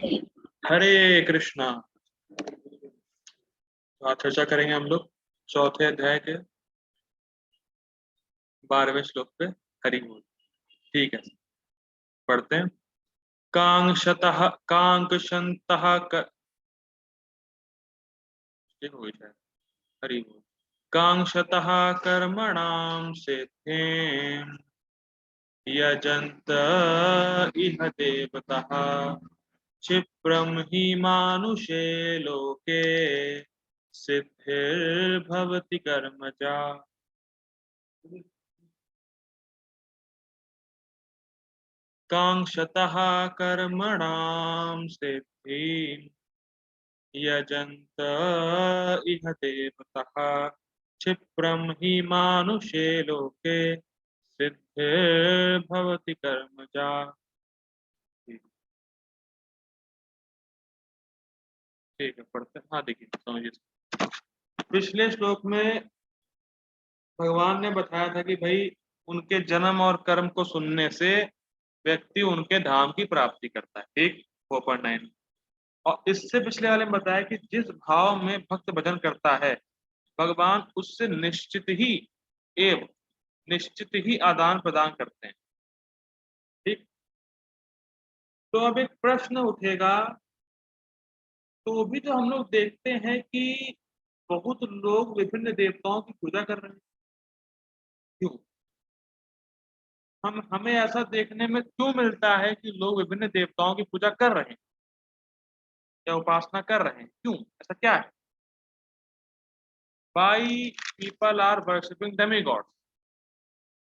हरे कृष्णा। तो आज चर्चा करेंगे हम लोग चौथे अध्याय के 12वें श्लोक पे। हरि बोल। ठीक है, पढ़ते हैं। कांक्षतः कांक्षन्तः ठीक हो गई शायद। हरि बोल। कांक्षतः कर्मणां सिद्धिं यजन्त इह देवतः क्षिप्रं हि मानुषे लोके सिद्धिर्भवति कर्मजा। कांक्षतः कर्मणां सिद्धिं यजन्त इह देवतः क्षिप्रं हि मानुषे लोके सिद्धिर्भवति कर्मजा। ठीक है, पढ़ते हैं। हाँ देखिए, समझिए। पिछले श्लोक में भगवान ने बताया था कि भाई उनके जन्म और कर्म को सुनने से व्यक्ति उनके धाम की प्राप्ति करता है। ठीक, 4.9। और इससे पिछले वाले में बताया कि जिस भाव में भक्त भजन करता है भगवान उससे निश्चित ही आदान प्रदान करते हैं। ठीक, तो अब एक प्रश्न उठेगा। तो भी तो हम लोग देखते हैं कि बहुत लोग विभिन्न देवताओं की पूजा कर रहे हैं। क्यों? हमें ऐसा देखने में क्यों मिलता है कि लोग विभिन्न देवताओं की पूजा कर रहे हैं या उपासना कर रहे हैं? क्यों? ऐसा क्या है? Why people are worshipping demigods?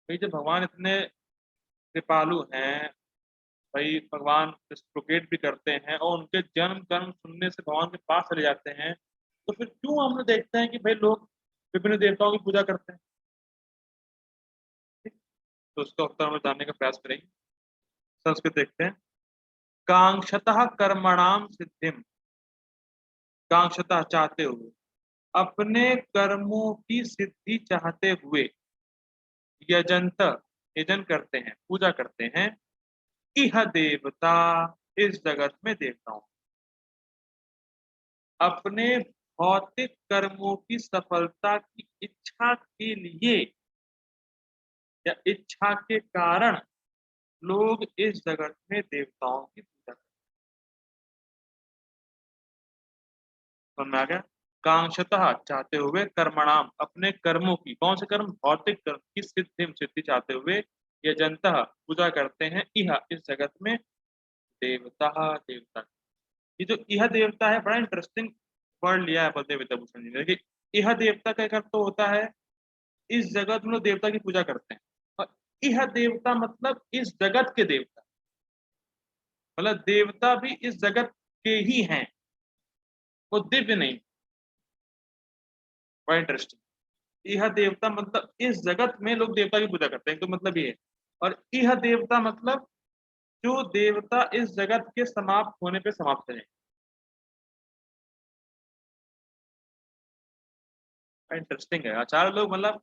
भाई जब भगवान इतने कृपालु हैं, भाई भगवान प्रोपेट भी करते हैं और उनके जन्म कर्म सुनने से भगवान के पास चले जाते हैं, तो फिर क्यों हम लोग देखते हैं कि भाई लोग विभिन्न देवताओं की पूजा करते हैं? ठीक? तो उसका उत्तर हम जानने का प्रयास करेंगे। संस्कृत देखते हैं। कांक्षतः कर्मणाम सिद्धिम, कांक्षतः चाहते हुए, अपने कर्मों की सिद्धि चाहते हुए, यजंत यजन करते हैं, पूजा करते हैं, इह देवता इस जगत में देवताओं, अपने भौतिक कर्मों की सफलता की इच्छा के लिए या इच्छा के कारण लोग इस जगत में देवताओं की पूजा करते हैं। समझ में आ गया? कांक्षतः चाहते हुए, कर्मणाम अपने कर्मों की, कौन से कर्म? भौतिक कर्म की सिद्धि चाहते हुए, यजंतः पूजा करते हैं, इह इस जगत में, देवता देवता। ये जो यह देवता है बड़ा इंटरेस्टिंग वर्ड लिया है बलदेव विद्याभूषण जी ने। देखिए, यह देवता का एक अर्थ तो होता है इस जगत में लोग देवता की पूजा करते हैं, और यह देवता मतलब इस जगत के देवता, मतलब देवता भी इस जगत के ही हैं, वो दिव्य नहीं। बड़ा इंटरेस्टिंग। यह देवता मतलब इस जगत में लोग देवता की पूजा करते हैं, तो मतलब ये है। और यह देवता मतलब जो देवता इस जगत के समाप्त होने पे समाप्त है। इंटरेस्टिंग है। आचार्य लोग मतलब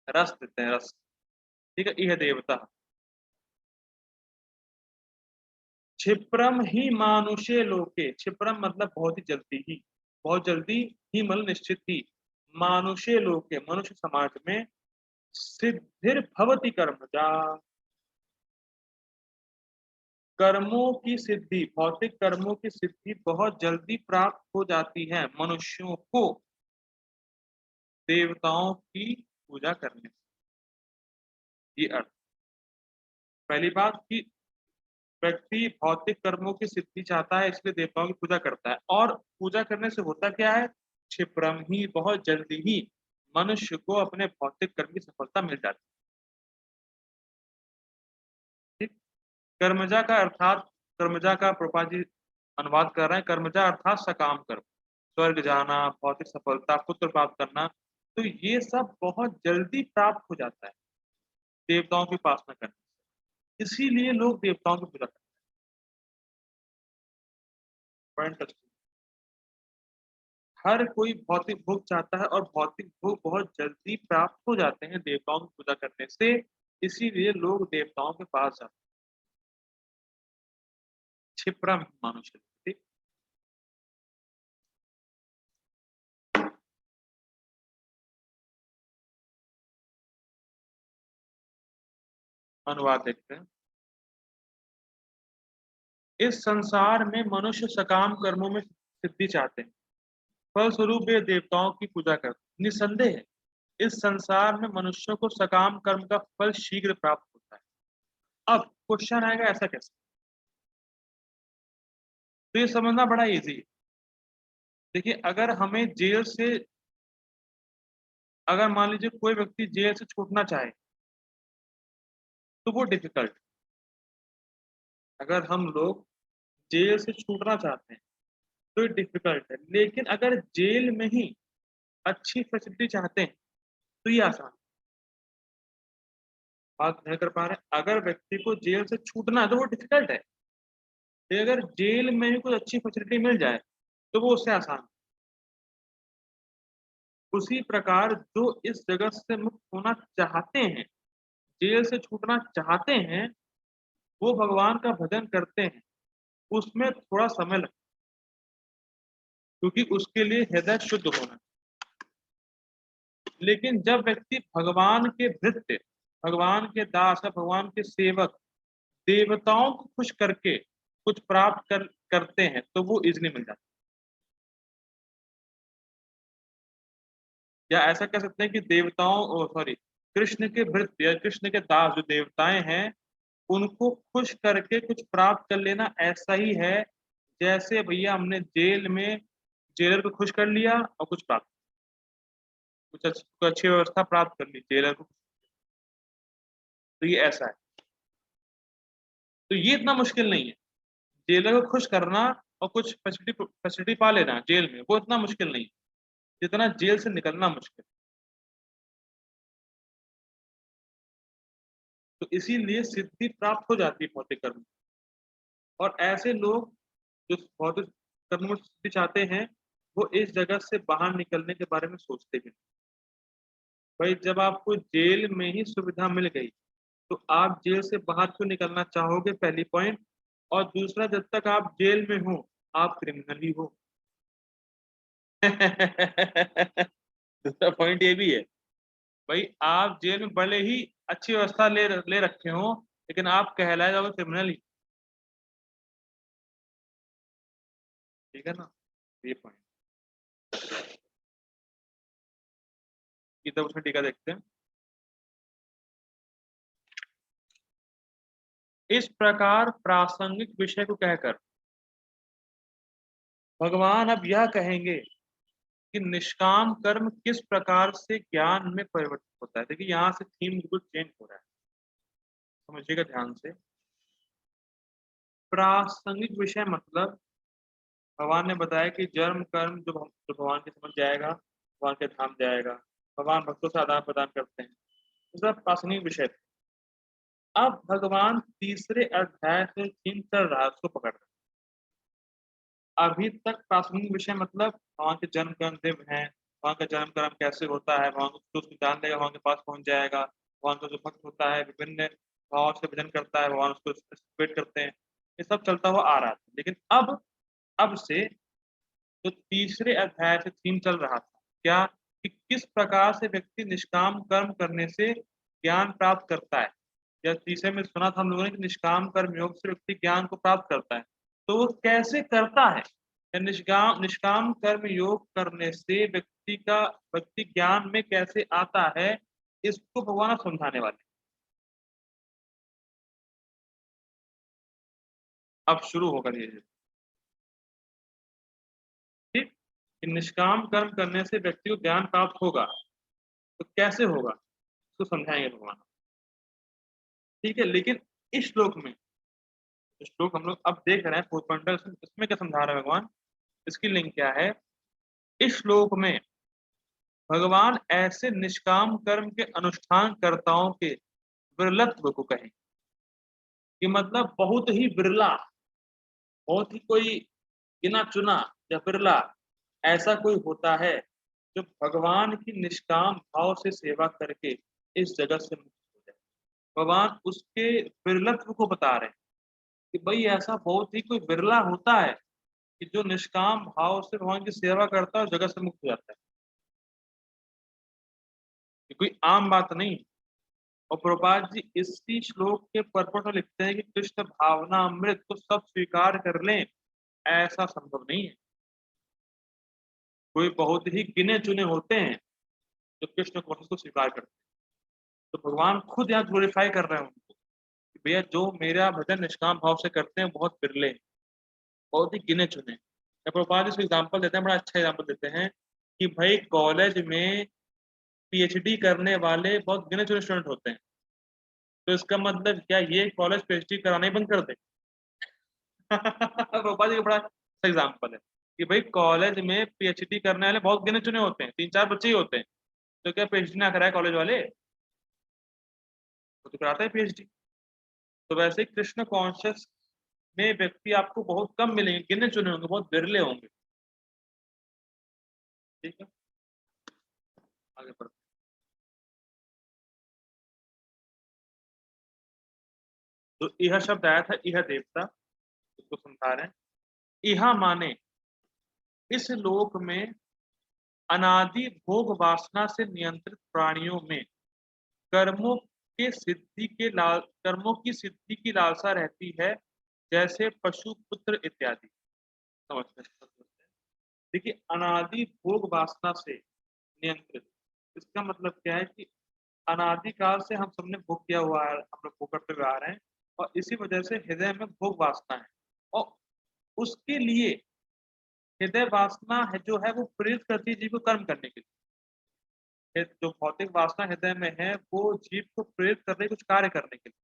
रस देते हैं, रस। ठीक है, यह देवता क्षिप्रम ही मानुषे लोके, क्षिप्रम मतलब बहुत ही जल्दी ही, बहुत जल्दी ही मतलब निश्चित ही, मानुषे लोके मनुष्य समाज में, सिद्धिर भवति कर्मजा, कर्मों की सिद्धि, भौतिक कर्मों की सिद्धि बहुत जल्दी प्राप्त हो जाती है मनुष्यों को देवताओं की पूजा करने से। ये अर्थ। पहली बात कि व्यक्ति भौतिक कर्मों की सिद्धि चाहता है इसलिए देवताओं की पूजा करता है, और पूजा करने से होता क्या है? क्षिप्रम ही, बहुत जल्दी ही मनुष्य को अपने भौतिक कर्म की सफलता मिल जाती है। ठीक। कर्मजा का अर्थात, कर्मजा का प्रभुपाद जी अनुवाद कर रहे हैं, कर्मजा अर्थात सकाम कर्म, स्वर्ग जाना, भौतिक सफलता, पुत्र प्राप्त करना, तो ये सब बहुत जल्दी प्राप्त हो जाता है देवताओं की उपासना करने से। इसीलिए लोग देवताओं की पूजा करते हैं। इंटरेस्टिंग। हर कोई भौतिक भोग चाहता है और भौतिक भोग बहुत जल्दी प्राप्त हो जाते हैं देवताओं की पूजा करने से, इसीलिए लोग देवताओं के पास जाते क्षिप्रम मानुष। ठीक, अनुवाद देखते हैं। इस संसार में मनुष्य सकाम कर्मों में सिद्धि चाहते हैं, फलस्वरूप वे देवताओं की पूजा करते हैं। निसंदेह है, इस संसार में मनुष्यों को सकाम कर्म का फल शीघ्र प्राप्त होता है। अब क्वेश्चन आएगा ऐसा कैसे? तो ये समझना बड़ा इजी है। देखिए, अगर हमें जेल से, अगर मान लीजिए कोई व्यक्ति जेल से छूटना चाहे तो वो डिफिकल्ट। अगर हम लोग जेल से छूटना चाहते हैं तो ये डिफिकल्ट है, लेकिन अगर जेल में ही अच्छी फैसिलिटी चाहते हैं तो ये आसान। बात नहीं कर पा रहे हैं। अगर व्यक्ति को जेल से छूटना है तो वो डिफिकल्ट है, लेकिन अगर जेल में ही कोई अच्छी फैसिलिटी मिल जाए तो वो उससे आसान। उसी प्रकार जो इस जगत से मुक्त होना चाहते हैं, जेल से छूटना चाहते हैं, वो भगवान का भजन करते हैं, उसमें थोड़ा समय लगता है, क्योंकि उसके लिए हृदय शुद्ध होना। लेकिन जब व्यक्ति भगवान के भृत्य, भगवान के दास या भगवान के सेवक, देवताओं को खुश करके कुछ प्राप्त करते हैं तो वो इजली मिल जाता है। या ऐसा कह सकते हैं कि देवताओं, सॉरी, कृष्ण के भृत्य या कृष्ण के दास जो देवताएं हैं, उनको खुश करके कुछ प्राप्त कर लेना ऐसा ही है जैसे भैया हमने जेल में जेलर को खुश कर लिया और कुछ प्राप्त, कुछ अच्छी व्यवस्था प्राप्त कर ली जेलर को। तो ये ऐसा है। तो ये इतना मुश्किल नहीं है, जेलर को खुश करना और कुछ फैसिलिटी फैसिलिटी पा लेना जेल में, वो इतना मुश्किल नहीं है जितना जेल से निकलना मुश्किल। तो इसीलिए सिद्धि प्राप्त हो जाती है भौतिक कर्म। और ऐसे लोग जो भौतिक कर्म में सिद्धि चाहते हैं, वो इस जगत से बाहर निकलने के बारे में सोचते भी नहीं। भाई, जब आपको जेल में ही सुविधा मिल गई तो आप जेल से बाहर क्यों निकलना चाहोगे, पहली पॉइंट। और दूसरा, जब तक आप जेल में हो आप क्रिमिनल ही हो। दूसरा पॉइंट ये भी है। भाई, आप जेल में भले ही अच्छी व्यवस्था ले रखे हो, लेकिन आप कहलाए जाओगे क्रिमिनल ही। ठीक है ना, ये पॉइंट। इधर उसमें टीका देखते हैं। इस प्रकार प्रासंगिक विषय को कहकर भगवान अब यह कहेंगे कि निष्काम कर्म किस प्रकार से ज्ञान में परिवर्तित होता है। देखिए, यहाँ से थीम बिल्कुल चेंज हो रहा है, समझिएगा ध्यान से। प्रासंगिक विषय मतलब भगवान ने बताया कि जन्म कर्म जो भगवान के समझ जाएगा, भगवान के धाम जाएगा। भगवान भक्तों से आदान प्रदान करते हैं, तो सब प्रासंगिक विषय थे। अब भगवान तीसरे अध्याय से थीम चल रहा है, उसको पकड़ रहे हैं। अभी तक प्रासंगिक विषय मतलब भगवान के जन्म कर्म दिव्य हैं, भगवान का जन्म कर्म कैसे होता है, भगवान को उसको जान लेगा, भगवान के पास पहुंच जाएगा। भगवान का जो भक्त होता है विभिन्न भाव से भजन करता है, भगवान उसको वेट करते हैं। ये सब चलता हुआ आ रहा था। लेकिन अब से जो तीसरे अध्याय से थीम चल रहा था, क्या, कि किस प्रकार से व्यक्ति निष्काम कर्म करने से ज्ञान प्राप्त करता है। या तीसरे में सुना था हम लोगों ने कि निष्काम कर्म योग से व्यक्ति ज्ञान को प्राप्त करता है। तो वो कैसे करता है, या निष्काम निष्काम कर्म योग करने से व्यक्ति ज्ञान में कैसे आता है, इसको भगवान अब समझाने वाले हैं। अब शुरू होगा धीरे। ठीक, कि निष्काम कर्म करने से व्यक्ति को ज्ञान प्राप्त होगा, तो कैसे होगा इसको समझाएंगे भगवान। ठीक है, लेकिन इस श्लोक में, जो श्लोक हम लोग अब देख रहे हैं फोर्थ पॉइंट, इसमें क्या समझा रहे हैं भगवान, इसकी लिंक क्या है। इस श्लोक में भगवान ऐसे निष्काम कर्म के अनुष्ठान कर्ताओं के विरलत्व को कहें, कि मतलब बहुत ही बिरला, बहुत ही कोई गिना चुना या बिरला ऐसा कोई होता है जो भगवान की निष्काम भाव से सेवा करके इस जगत से मुक्त हो जाए। भगवान उसके विरलत्व को बता रहे हैं। कि भाई ऐसा बहुत ही कोई बिरला होता है कि जो निष्काम भाव से भगवान की सेवा करता है और जगत से मुक्त हो जाता है। ये कोई आम बात नहीं। और प्रभुपाद जी इसी श्लोक के परपट में लिखते हैं कि कृष्ण भावना अमृत को सब स्वीकार कर लें, ऐसा संभव नहीं है। कोई बहुत ही गिने चुने होते हैं जो कृष्ण कॉन्शियस को स्वीकार करते हैं। तो भगवान खुद यहाँ ग्लोरीफाई कर रहे हैं उनको कि भैया जो मेरा भजन निष्काम भाव से करते हैं बहुत बिरले हैं, बहुत ही गिने चुने हैं। तो प्रभुपाद जी इसको एग्जाम्पल देते हैं, बड़ा अच्छा एग्जाम्पल देते हैं कि भाई कॉलेज में पीएचडी करने वाले बहुत गिने चुने स्टूडेंट होते हैं। तो इसका मतलब क्या ये कॉलेज पीएचडी कराना ही बंद कर दे? पापा जी का बड़ा अच्छा एग्जाम्पल है कि भाई कॉलेज में पीएचडी करने वाले बहुत गिने चुने होते हैं, 3-4 बच्चे ही होते हैं। तो क्या पीएचडी ना कराए कॉलेज वाले? वो तो कराता है पीएचडी। तो वैसे कृष्ण कॉन्शियस में व्यक्ति आपको बहुत कम मिलेंगे, गिने चुने होंगे, बहुत बिरले होंगे। ठीक है, आगे बढ़ते हैं। तो यह शब्द आया था, यह देवता, इसको समझा रहे हैं। यह माने इस लोक में अनादि भोग वासना से नियंत्रित प्राणियों में कर्मों कर्मों की सिद्धि की लालसा रहती है, जैसे पशु पुत्र इत्यादि। समझते हैं? देखिए, अनादि भोग वासना से नियंत्रित, इसका मतलब क्या है कि अनादिकाल से हम सबने भोग किया हुआ है, हम लोग भोग करते हुए आ रहे हैं, और इसी वजह से हृदय में भोग वासना है। और उसके लिए हृदय वासना है जो है वो प्रेरित करती है जीव को कर्म करने के लिए। जो भौतिक वासना हृदय में है वो जीव को प्रेरित कर रही है कुछ कार्य करने के लिए,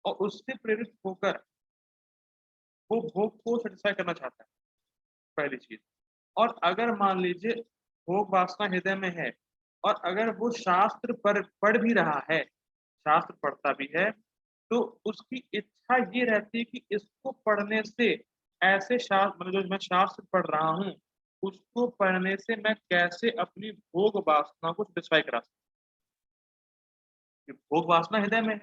और उससे प्रेरित होकर वो भोग को सेटिस्फाई करना चाहता है, पहली चीज। और अगर मान लीजिए भोग वासना हृदय में है, और अगर वो शास्त्र पर पढ़ भी रहा है, शास्त्र पढ़ता भी है, तो उसकी इच्छा ये रहती है कि इसको पढ़ने से ऐसे शास्त्र, मतलब जो मैं शास्त्र पढ़ रहा हूँ, उसको पढ़ने से मैं कैसे अपनी भोग वासना को सेटिस्फाई करा सकूं। भोग वासना हृदय में है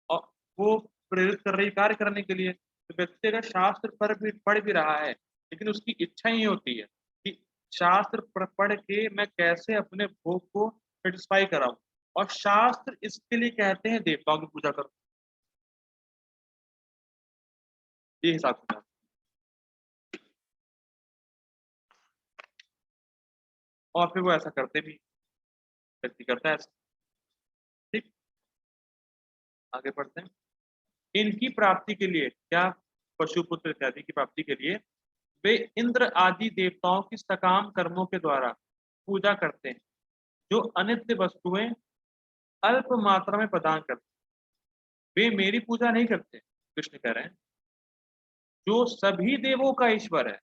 और वो प्रेरित कर रही कार्य करने के लिए। तो व्यक्ति अगर शास्त्र पर भी पढ़ भी रहा है, लेकिन उसकी इच्छा ही होती है कि शास्त्र पढ़ के मैं कैसे अपने भोग को सेटिस्फाई कराऊं, और शास्त्र इसके लिए कहते हैं देवताओं की पूजा करो। ये हिसाब किताब। और फिर वो ऐसा करते भी, व्यक्ति करता है ऐसा। ठीक, आगे बढ़ते हैं। इनकी प्राप्ति के लिए क्या, पशुपुत्र इत्यादि की प्राप्ति के लिए वे इंद्र आदि देवताओं की सकाम कर्मों के द्वारा पूजा करते हैं, जो अनित्य वस्तुएं अल्प मात्रा में प्रदान करते हैं। वे मेरी पूजा नहीं करते, कृष्ण कह रहे हैं, जो सभी देवों का ईश्वर है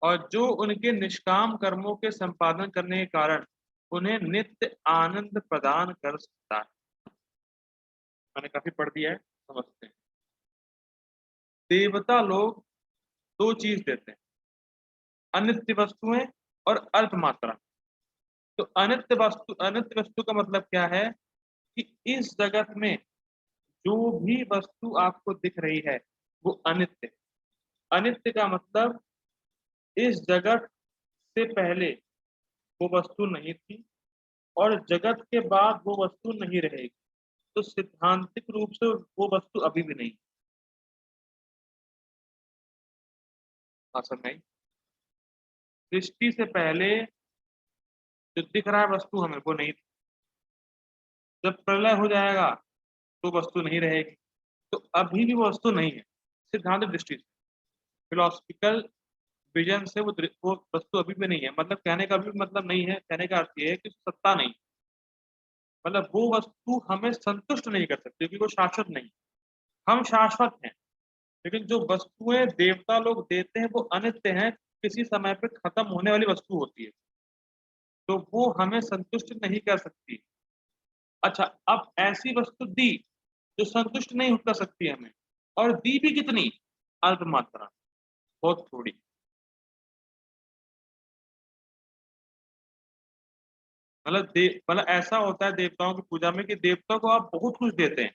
और जो उनके निष्काम कर्मों के संपादन करने के कारण उन्हें नित्य आनंद प्रदान कर सकता है। मैंने काफी पढ़ दिया है, समझते हैं। देवता लोग दो चीज देते हैं, अनित्य वस्तुएं और अल्प मात्रा। तो अनित्य वस्तु का मतलब क्या है कि इस जगत में जो भी वस्तु आपको दिख रही है वो अनित्य। अनित्य का मतलब इस जगत से पहले वो वस्तु नहीं थी, और जगत के बाद वो वस्तु नहीं रहेगी। तो सिद्धांतिक रूप से वो वस्तु अभी भी नहीं। आसन नहीं, सृष्टि से पहले जो दिख रहा है वस्तु हमें वो नहीं थी। जब प्रलय हो जाएगा तो वस्तु नहीं रहेगी, तो अभी भी वो वस्तु नहीं है सिद्धांत दृष्टि से। फिलोसफिकल विजन से वो वस्तु अभी भी नहीं है, मतलब कहने का भी मतलब नहीं है, कहने का अर्थ ये है कि सत्ता नहीं, मतलब वो वस्तु हमें संतुष्ट नहीं कर सकती क्योंकि वो शाश्वत नहीं। हम शाश्वत हैं, लेकिन जो वस्तुएं देवता लोग देते हैं वो अनित्य हैं, किसी समय पे खत्म होने वाली वस्तु होती है, तो वो हमें संतुष्ट नहीं कर सकती। अच्छा, अब ऐसी वस्तु दी जो संतुष्ट नहीं कर सकती हमें, और दी भी कितनी, अल्प मात्रा, बहुत थोड़ी। मतलब ऐसा होता है देवताओं की पूजा में कि देवताओं को आप बहुत कुछ देते हैं,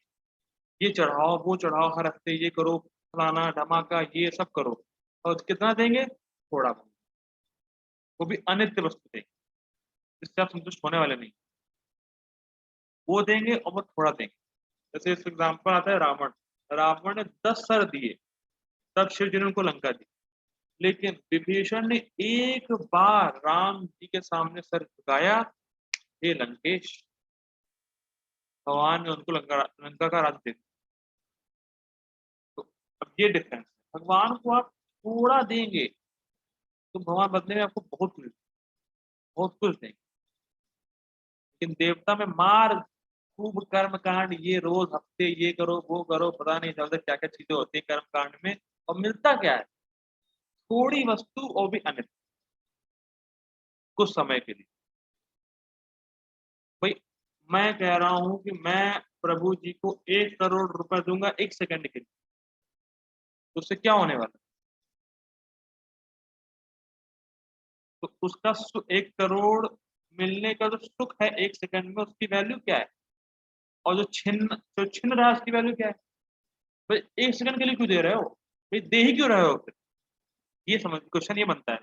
ये चढ़ाओ, वो चढ़ाओ, हर हफ्ते ये करो, फलाना धमाका ये सब करो, और कितना देंगे? थोड़ा बहुत, वो भी अनित्य वस्तु देंगे, जिससे आप संतुष्ट होने वाले नहीं। वो देंगे और वो थोड़ा देंगे। जैसे इस एग्जाम्पल आता है रावण, रावण ने 10 सर दिए, तब शिव जी ने उनको लंका दी। लेकिन विभीषण ने एक बार राम जी के सामने सर झुकाया, हे लंकेश, भगवान ने उनको लंका का राज्य दे दिया। तो अब ये डिफरेंस है, भगवान को आप थोड़ा देंगे तो भगवान बदले में आपको बहुत कुछ देंगे। लेकिन देवता में मार, खूब कर्म कांड, ये रोज हफ्ते ये करो वो करो, पता नहीं चलता क्या क्या चीजें होती है कर्म कांड में, और मिलता क्या है? थोड़ी वस्तु, और भी अनित, कुछ समय के लिए। भाई मैं कह रहा हूं कि मैं प्रभु जी को 1 करोड़ रुपए दूंगा 1 सेकंड के लिए, तो उससे क्या होने वाला? तो उसका 1 करोड़ मिलने का जो सुख है 1 सेकंड में, उसकी वैल्यू क्या है? और जो छिन रहा है उसकी वैल्यू क्या है? भाई 1 सेकंड के लिए क्यों दे रहे हो? भाई दे ही क्यों रहे हो फिर? ये समझ, क्वेश्चन ये बनता है।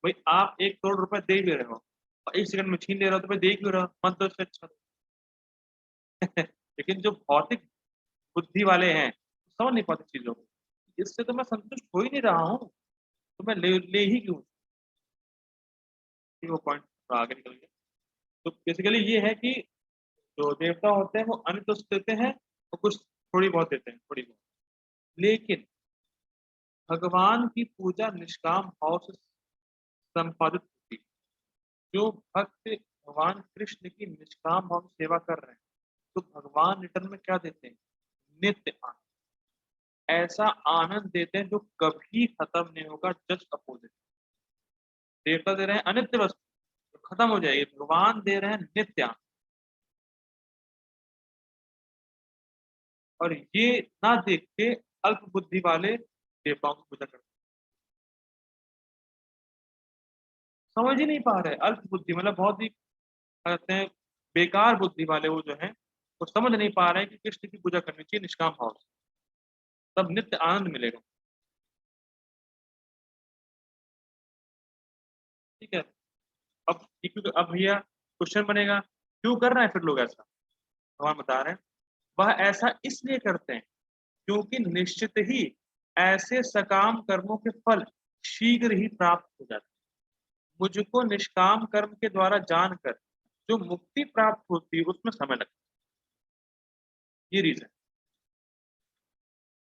भाई आप 1 करोड़ रुपए दे भी रहे हो और 1 सेकंड में छीन ले रहे हो, तो भाई दे क्यों रहे हो? मत दो इससे अच्छा। लेकिन जो भौतिक बुद्धि वाले हैं, समझ नहीं पाते चीजों को, इससे तो मैं संतुष्ट हो ही नहीं रहा हूँ, तो मैं ले ही क्यों? वो पॉइंट आगे निकल गया। तो बेसिकली ये है कि जो देवता होते हैं वो अन्न तो देते हैं और कुछ थोड़ी बहुत देते हैं, थोड़ी बहुत। लेकिन भगवान की पूजा निष्काम भाव से संपादित होती है। जो भक्त भगवान कृष्ण की निष्काम भाव से सेवा कर रहे हैं, तो भगवान रिटर्न में क्या देते हैं? नित्य आनंद। ऐसा आनंद देते हैं जो कभी खत्म नहीं होगा, जस्ट अपोजिट। देवता दे रहे हैं अनित्य वस्तु, तो खत्म हो जाएगी, भगवान दे रहे हैं नित्य आनंद। और ये ना देख के अल्प बुद्धि वाले देवताओं की पूजा करते हैं। समझ ही नहीं पा रहे, अल्प बुद्धि मतलब बहुत ही कहते हैं बेकार बुद्धि वाले वो जो है, वो समझ नहीं पा रहे हैं कि कृष्ण की पूजा करनी चाहिए निष्काम भाव से, तब नित्य आनंद मिलेगा। ठीक है। अब भैया क्वेश्चन बनेगा, क्यों कर रहे हैं फिर लोग ऐसा? भगवान बता रहे हैं, वह ऐसा इसलिए करते हैं क्योंकि निश्चित ही ऐसे सकाम कर्मों के फल शीघ्र ही प्राप्त हो जाते हैं। मुझको निष्काम कर्म के द्वारा जानकर जो मुक्ति प्राप्त होती है उसमें समय लगता है। ये रीजन।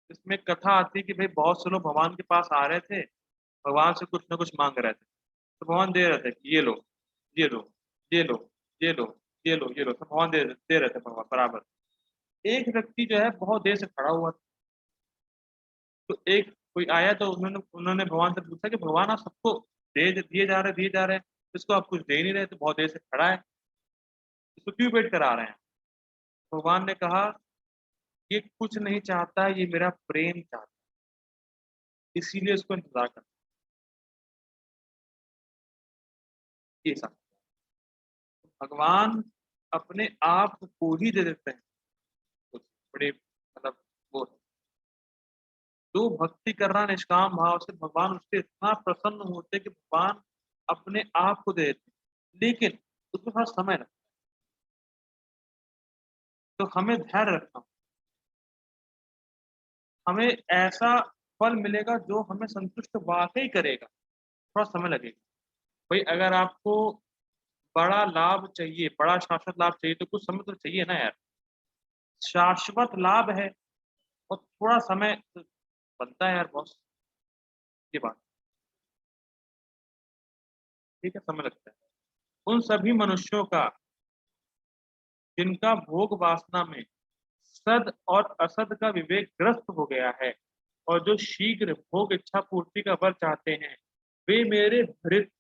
इसमें कथा आती है कि भाई बहुत से लोग भगवान के पास आ रहे थे, भगवान से कुछ ना कुछ मांग रहे थे, तो भगवान दे रहे थे कि ये लो, ये लो, ये लो, ये लो, ये लो, ये लो, तो भगवान दे रहे थे भगवान बराबर। एक व्यक्ति जो है बहुत देर से खड़ा हुआ था, तो एक कोई आया, तो उन्होंने उन्होंने भगवान से पूछा कि भगवान आप सबको दे दिए जा रहे हैं, इसको आप कुछ दे ही नहीं रहे, तो बहुत देर से खड़ा है, इसको क्यों वेट करा रहे हैं? भगवान ने कहा, ये कुछ नहीं चाहता, ये मेरा प्रेम चाहता है, इसीलिए इसको इंतजार करता है। ये सब भगवान अपने आप को ही दे देते हैं, कुछ बड़े मतलब वो है। जो भक्ति कर रहा है निष्काम भाव से, भगवान उससे इतना प्रसन्न होते हैं कि भगवान अपने आप को दे देते हैं। लेकिन उसमें थोड़ा समय लगता है, तो हमें धैर्य रखना, हमें ऐसा फल मिलेगा जो हमें संतुष्ट वाकई करेगा। थोड़ा समय लगेगा। भाई अगर आपको बड़ा लाभ चाहिए, बड़ा शाश्वत लाभ चाहिए, तो कुछ समय तो चाहिए ना यार। शाश्वत लाभ है और थोड़ा समय तो बनता है यार बॉस, ये बात। ठीक है, समय लगता है। उन सभी मनुष्यों का जिनका भोग वासना में सद और असद का विवेक ग्रस्त हो गया है, और जो शीघ्र भोग इच्छा पूर्ति का वर चाहते हैं, वे मेरे भृत्यों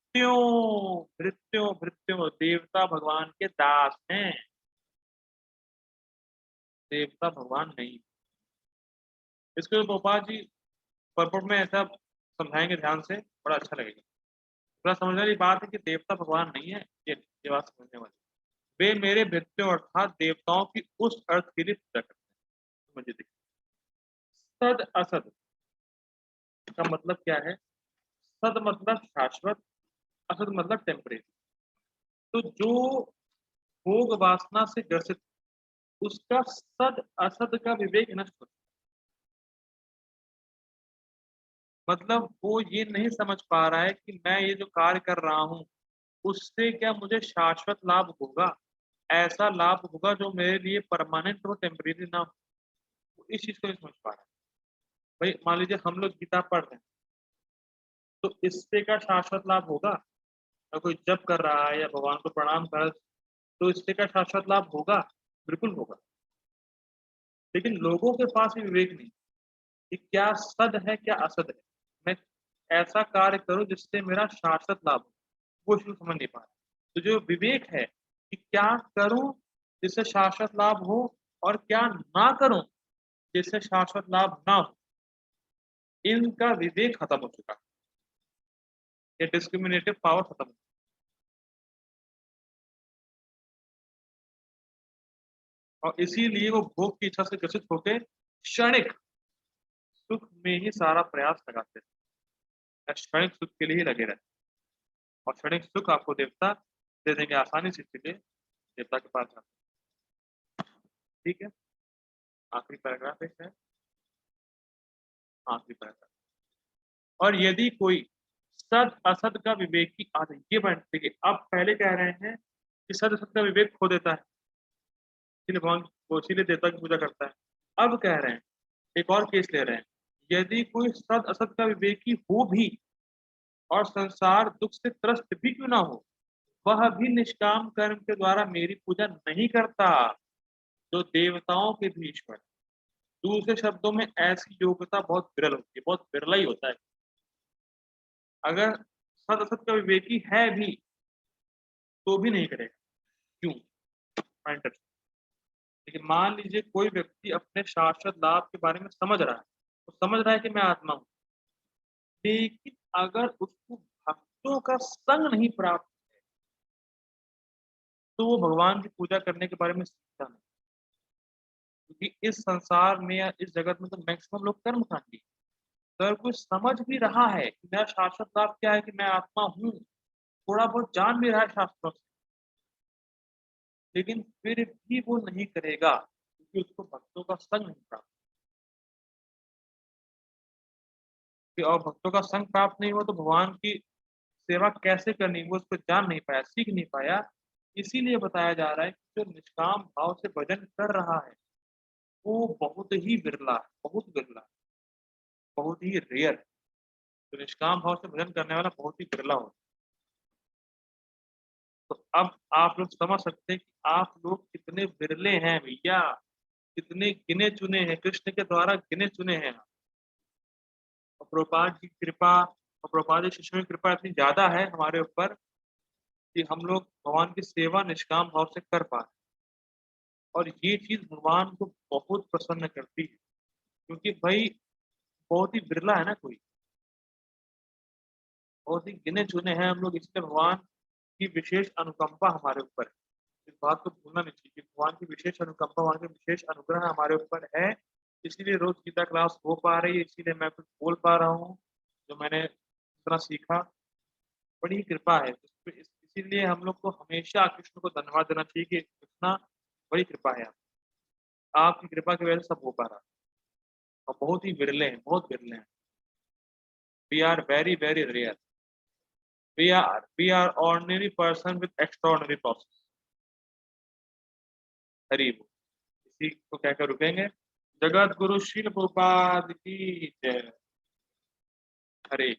भृत्यों भृत्यों देवता भगवान के दास हैं, देवता भगवान नहीं। इसको गोपाल जी परपट में ऐसा समझाएंगे ध्यान से, बड़ा अच्छा लगेगा। थोड़ा समझने वाली बात है कि देवता भगवान नहीं है, ये बात समझने वाली। वे मेरे भृत्यों अर्थात देवताओं की उस अर्थ के लिए पूजा करते हैं। समझिए देखिए, सद असद का मतलब क्या है? सद मतलब शाश्वत, असद मतलब टेम्परेरी। तो जो भोग वासना से ग्रसित, उसका सद असद का विवेक नष्ट होता है। मतलब वो ये नहीं समझ पा रहा है कि मैं ये जो कार्य कर रहा हूँ, उससे क्या मुझे शाश्वत लाभ होगा? ऐसा लाभ होगा जो मेरे लिए परमानेंट हो, टेम्परेरी ना हो। वो इस चीज़ को नहीं समझ पा रहा है। भाई मान लीजिए हम लोग गीता पढ़ रहे हैं, तो इससे क्या शाश्वत लाभ होगा? या कोई जप कर रहा है या भगवान को प्रणाम कर रहा है, तो इससे क्या शाश्वत लाभ होगा? बिल्कुल होगा। लेकिन लोगों के पास ये विवेक नहीं कि क्या सद है, क्या असद है। मैं ऐसा कार्य करूँ जिससे मेरा शाश्वत लाभ हो, वो इसको समझ नहीं पा रहा। तो जो विवेक है कि क्या करूँ जिससे शाश्वत लाभ हो और क्या ना करूँ जिससे शाश्वत लाभ ना हो, इनका विवेक खत्म हो चुका है। ये डिस्क्रिमिनेटिव पावर खत्म हो, और इसीलिए वो भोग की इच्छा से ग्रसित होके क्षणिक सुख में ही सारा प्रयास लगाते हैं, या क्षणिक सुख के लिए ही लगे रहते हैं। और क्षणिक सुख आपको देवता दे देंगे आसानी से, इसलिए देवता के पास जाते हैं। ठीक है, आखिरी पैराग्राफ है शायद, आखिरी पैराग्राफ। और यदि कोई सद असद का विवेकी आदि, ये बात देखिए, आप पहले कह रहे हैं कि सद असद का विवेक खो देता है, इसीलिए भगवान वो इसीलिए देवता की पूजा करता है। अब कह रहे हैं, एक और केस ले रहे हैं, यदि कोई सद असद का विवेकी हो भी और संसार दुख से त्रस्त भी क्यों ना हो, वह भी निष्काम कर्म के द्वारा मेरी पूजा नहीं करता, जो देवताओं के भी ईश्वर है। दूसरे शब्दों में ऐसी योग्यता बहुत विरल होती है, बहुत विरला ही होता है। अगर सद असत का विवेकी है भी तो भी नहीं करेगा। क्यों? पॉइंट अच्छा। लेकिन मान लीजिए कोई व्यक्ति अपने शाश्वत लाभ के बारे में समझ रहा है, तो समझ रहा है कि मैं आत्मा हूँ, लेकिन अगर उसको भक्तों का संग नहीं प्राप्त, तो वो भगवान की पूजा करने के बारे में सीखता नहीं। क्योंकि इस संसार में या इस जगत में तो मैक्सिमम लोग कर्मकांडी। अगर कोई समझ भी रहा है कि मेरा शाश्वत लाभ क्या है, कि मैं आत्मा हूँ, थोड़ा बहुत जान भी रहा है शास्त्रों से, लेकिन फिर भी वो नहीं करेगा क्योंकि उसको भक्तों का संग नहीं प्राप्त। और भक्तों का संग प्राप्त नहीं हुआ तो भगवान की सेवा कैसे करनी, वो उसको जान नहीं पाया, सीख नहीं पाया। इसीलिए बताया जा रहा है कि जो निष्काम भाव से भजन कर रहा है, वो बहुत ही बिरला है, बहुत बिरला है, बहुत ही रेयर है। तो निष्काम भाव से भजन करने वाला बहुत ही बिरला होता है। तो अब आप लोग समझ सकते हैं कि आप लोग कितने बिरले हैं भैया, कितने गिने चुने हैं, कृष्ण के द्वारा गिने चुने हैं। और प्रभुपाद की कृपा और प्रभुपाद के शिष्यों की कृपा इतनी ज़्यादा है हमारे ऊपर कि हम लोग भगवान की सेवा निष्काम भाव से कर पा रहे हैं। और ये चीज़ भगवान को बहुत प्रसन्न करती है, क्योंकि भाई बहुत ही बिरला है ना कोई, बहुत ही गिने-चुने हैं हम लोग, इसलिए भगवान की विशेष अनुकंपा हमारे ऊपर है। इस बात को भूलना नहीं चाहिए कि भगवान की विशेष अनुकंपा, भगवान के विशेष अनुग्रह हमारे ऊपर है, इसीलिए रोज़ गीता क्लास हो पा रही है, इसीलिए मैं कुछ बोल पा रहा हूँ, जो मैंने जितना सीखा। बड़ी कृपा है। इसीलिए हम लोग को हमेशा कृष्ण को धन्यवाद देना चाहिए कि इतना बड़ी कृपा है आपकी कृपा की वजह से सब हो पा रहा है। और बहुत ही विरले हैं, बहुत विरले हैं। We are very very rare. We are ordinary person with extraordinary process. Hari बोल। इसी को कहकर रुकेंगे। जगत गुरु श्रील प्रभुपाद की जय। हरे